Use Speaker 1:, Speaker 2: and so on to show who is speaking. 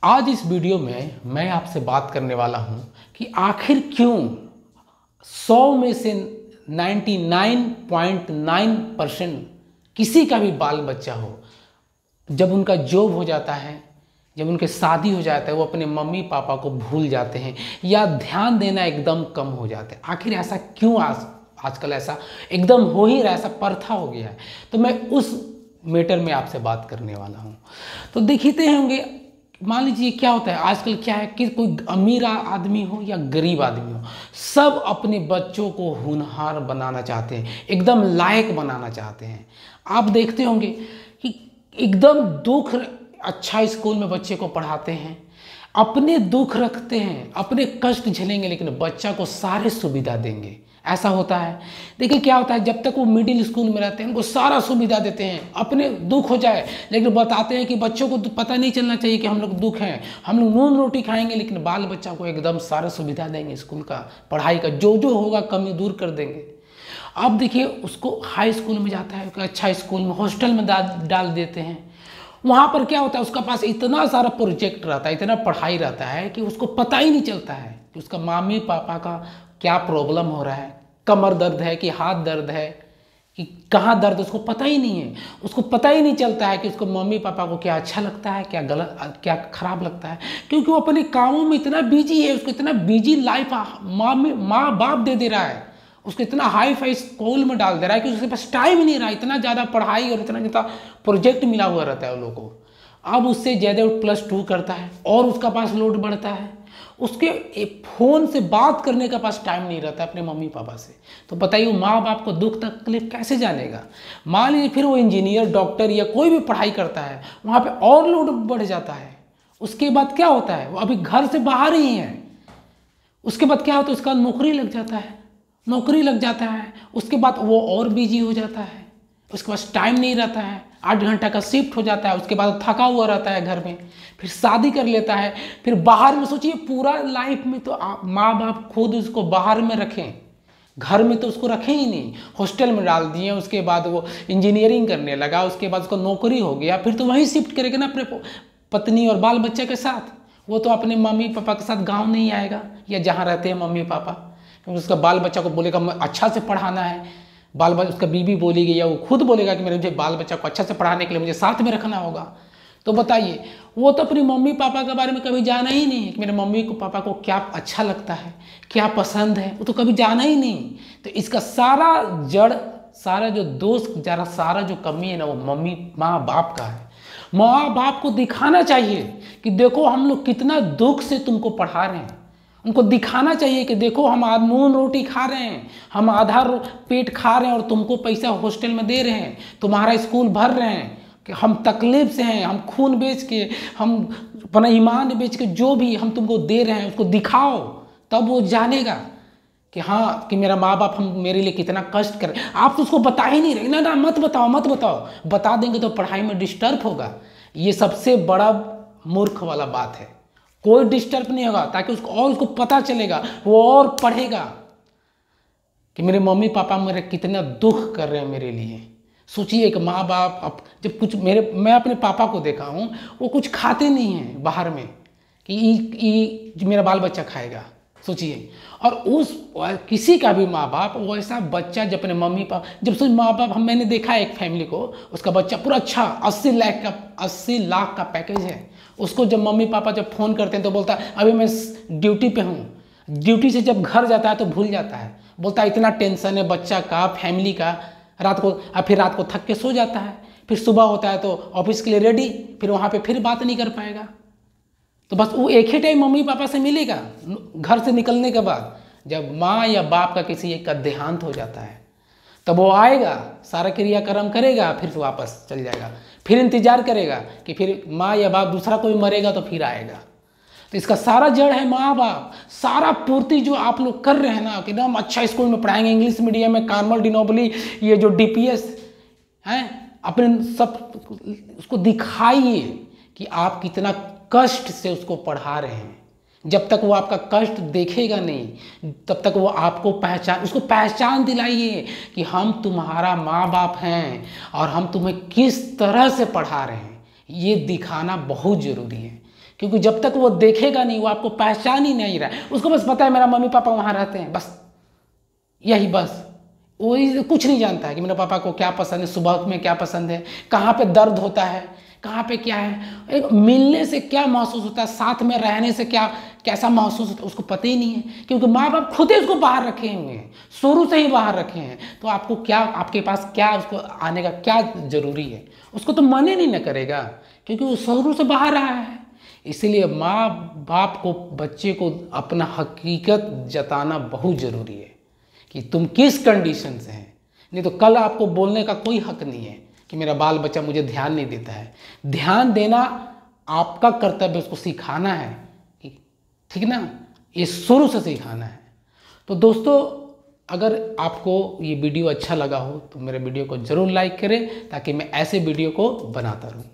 Speaker 1: आज इस वीडियो में मैं आपसे बात करने वाला हूं कि आखिर क्यों 100 में से 99.9% किसी का भी बाल बच्चा हो, जब उनका जॉब हो जाता है, जब उनके शादी हो जाता है, वो अपने मम्मी पापा को भूल जाते हैं या ध्यान देना एकदम कम हो जाता है। आखिर ऐसा क्यों आजकल ऐसा एकदम हो ही रहा है, ऐसा प्रथा हो गया है। तो मैं उस मैटर में आपसे बात करने वाला हूँ। तो देखते होंगे, मान लीजिए क्या होता है आजकल, क्या है कि कोई अमीर आदमी हो या गरीब आदमी हो, सब अपने बच्चों को होनहार बनाना चाहते हैं, एकदम लायक बनाना चाहते हैं। आप देखते होंगे कि एकदम दुख, अच्छा स्कूल में बच्चे को पढ़ाते हैं, अपने दुख रखते हैं, अपने कष्ट झेलेंगे, लेकिन बच्चा को सारे सुविधा देंगे। ऐसा होता है। देखिए क्या होता है, जब तक वो मिडिल स्कूल में रहते हैं उनको सारा सुविधा देते हैं, अपने दुख हो जाए, लेकिन बताते हैं कि बच्चों को पता नहीं चलना चाहिए कि हम लोग दुख हैं, हम लोग नून रोटी खाएंगे, लेकिन बाल बच्चा को एकदम सारा सुविधा देंगे, स्कूल का, पढ़ाई का, जो जो होगा कमी दूर कर देंगे। अब देखिए उसको हाई स्कूल में जाता है, अच्छा स्कूल में, हॉस्टल में डाल देते हैं। वहाँ पर क्या होता है, उसका पास इतना सारा प्रोजेक्ट रहता है, इतना पढ़ाई रहता है कि उसको पता ही नहीं चलता है कि उसका मम्मी पापा का क्या प्रॉब्लम हो रहा है, कमर दर्द है कि हाथ दर्द है कि कहाँ दर्द, उसको पता ही नहीं है। उसको पता ही नहीं चलता है कि उसको मम्मी पापा को क्या अच्छा लगता है, क्या गलत, क्या खराब लगता है, क्योंकि वो अपने कामों में इतना बिजी है। उसको इतना बिजी लाइफ माँ बाप दे रहा है, उसको इतना हाई फाई स्कूल में डाल दे रहा है कि उसके पास टाइम ही नहीं रहा। इतना ज़्यादा पढ़ाई और इतना ज़्यादा प्रोजेक्ट मिला हुआ रहता है उन लोगों को। अब उससे ज़्यादा +2 करता है और उसका पास लोड बढ़ता है, उसके फ़ोन से बात करने का पास टाइम नहीं रहता अपने मम्मी पापा से। तो बताइए वो माँ बाप को दुख तकलीफ कैसे जानेगा। मान लीजिए फिर वो इंजीनियर, डॉक्टर या कोई भी पढ़ाई करता है, वहाँ पे और लोड बढ़ जाता है। उसके बाद क्या होता है, वो अभी घर से बाहर ही है। उसके बाद क्या होता है, उसका नौकरी लग जाता है, उसके बाद वो और बिजी हो जाता है, उसके पास टाइम नहीं रहता है, 8 घंटा का शिफ्ट हो जाता है, उसके बाद थका हुआ रहता है घर में, फिर शादी कर लेता है, फिर बाहर में। सोचिए पूरा लाइफ में तो माँ बाप खुद उसको बाहर में रखें, घर में तो उसको रखें ही नहीं, हॉस्टल में डाल दिए। उसके बाद वो इंजीनियरिंग करने लगा, उसके बाद उसको नौकरी हो गया, फिर तो वहीं शिफ्ट करेगा ना अपने पत्नी और बाल बच्चे के साथ। वो तो अपने मम्मी पापा के साथ गाँव नहीं आएगा या जहाँ रहते हैं मम्मी पापा, क्योंकि उसका बाल बच्चा को बोलेगा अच्छा से पढ़ाना है। बाल बच्चा, उसका बीवी बोलेगी या वो खुद बोलेगा कि मुझे बाल बच्चा को अच्छा से पढ़ाने के लिए मुझे साथ में रखना होगा। तो बताइए, वो तो अपनी मम्मी पापा के बारे में कभी जाना ही नहीं कि मेरे मम्मी को पापा को क्या अच्छा लगता है, क्या पसंद है, वो तो कभी जाना ही नहीं। तो इसका सारा जड़, सारा जो दोष, सारा जो कमी है ना, वो माँ बाप का है। माँ बाप को दिखाना चाहिए कि देखो हम लोग कितना दुख से तुमको पढ़ा रहे हैं। उनको दिखाना चाहिए कि देखो हम नून रोटी खा रहे हैं, हम आधा पेट खा रहे हैं और तुमको पैसा हॉस्टल में दे रहे हैं, तुम्हारा स्कूल भर रहे हैं, कि हम तकलीफ से हैं, हम खून बेच के, हम अपना ईमान बेच के जो भी हम तुमको दे रहे हैं, उसको दिखाओ, तब वो जानेगा कि हाँ, कि मेरा माँ बाप हम मेरे लिए कितना कष्ट कर रहे हैं। आप तो उसको बता ही नहीं रहे, ना मत बताओ, बता देंगे तो पढ़ाई में डिस्टर्ब होगा। ये सबसे बड़ा मूर्ख वाला बात है। कोई डिस्टर्ब नहीं होगा, ताकि उसको पता चलेगा, वो और पढ़ेगा कि मेरे मम्मी पापा मेरे कितना दुख कर रहे हैं मेरे लिए। सोचिए एक माँ बाप, जब कुछ मैं अपने पापा को देखा हूँ, वो कुछ खाते नहीं हैं बाहर में कि मेरा बाल बच्चा खाएगा। सोचिए, और किसी का भी माँ बाप वैसा बच्चा, जब अपने मम्मी पापा, जब माँ बाप, मैंने देखा है एक फैमिली को, उसका बच्चा पूरा अच्छा 80 लाख का पैकेज है। उसको जब मम्मी पापा जब फ़ोन करते हैं तो बोलता है अभी मैं ड्यूटी पे हूँ। ड्यूटी से जब घर जाता है तो भूल जाता है, बोलता है इतना टेंशन है बच्चा का, फैमिली का, फिर रात को थक के सो जाता है। फिर सुबह होता है तो ऑफिस के लिए रेडी, फिर वहाँ पे फिर बात नहीं कर पाएगा। तो बस वो एक ही टाइम मम्मी पापा से मिलेगा घर से निकलने के बाद। जब माँ या बाप का किसी एक का देहांत हो जाता है, तब वो आएगा, सारा क्रियाक्रम करेगा, फिर वापस चल जाएगा, फिर इंतजार करेगा कि फिर माँ या बाप दूसरा कोई मरेगा तो फिर आएगा। तो इसका सारा जड़ है माँ बाप। सारा पूर्ति जो आप लोग कर रहे हैं ना, कि एकदम अच्छा स्कूल में पढ़ाएंगे, इंग्लिश मीडियम में, कार्मल डिनोबली, ये जो DPS हैं, अपने सब उसको दिखाइए कि आप कितना कष्ट से उसको पढ़ा रहे हैं। जब तक वो आपका कष्ट देखेगा नहीं, तब तक वो आपको उसको पहचान दिलाइए कि हम तुम्हारा माँ बाप हैं और हम तुम्हें किस तरह से पढ़ा रहे हैं। ये दिखाना बहुत ज़रूरी है, क्योंकि जब तक वो देखेगा नहीं, वो आपको पहचान ही नहीं रहा है, उसको बस पता है मेरा मम्मी पापा वहाँ रहते हैं, बस यही बस। वो कुछ नहीं जानता है कि मेरे पापा को क्या पसंद है, सुबह में क्या पसंद है, कहाँ पे दर्द होता है, कहाँ पे क्या है, एक मिलने से क्या महसूस होता है, साथ में रहने से क्या कैसा महसूस होता है, उसको पता ही नहीं है। क्योंकि माँ बाप खुद ही उसको बाहर रखे हुए हैं, शुरू से ही बाहर रखे हैं। तो आपको क्या, आपके पास क्या, उसको आने का क्या जरूरी है? उसको तो मन ही नहीं न करेगा, क्योंकि वो शुरू से बाहर रहा है। इसीलिए माँ बाप को बच्चे को अपना हकीकत जताना बहुत ज़रूरी है कि तुम किस कंडीशन से हैं। नहीं तो कल आपको बोलने का कोई हक नहीं है कि मेरा बाल बच्चा मुझे ध्यान नहीं देता है। ध्यान देना आपका कर्तव्य, उसको सिखाना है कि ठीक ना, ये शुरू से सिखाना है। तो दोस्तों, अगर आपको ये वीडियो अच्छा लगा हो तो मेरे वीडियो को ज़रूर लाइक करें, ताकि मैं ऐसे वीडियो को बनाता रहूँ।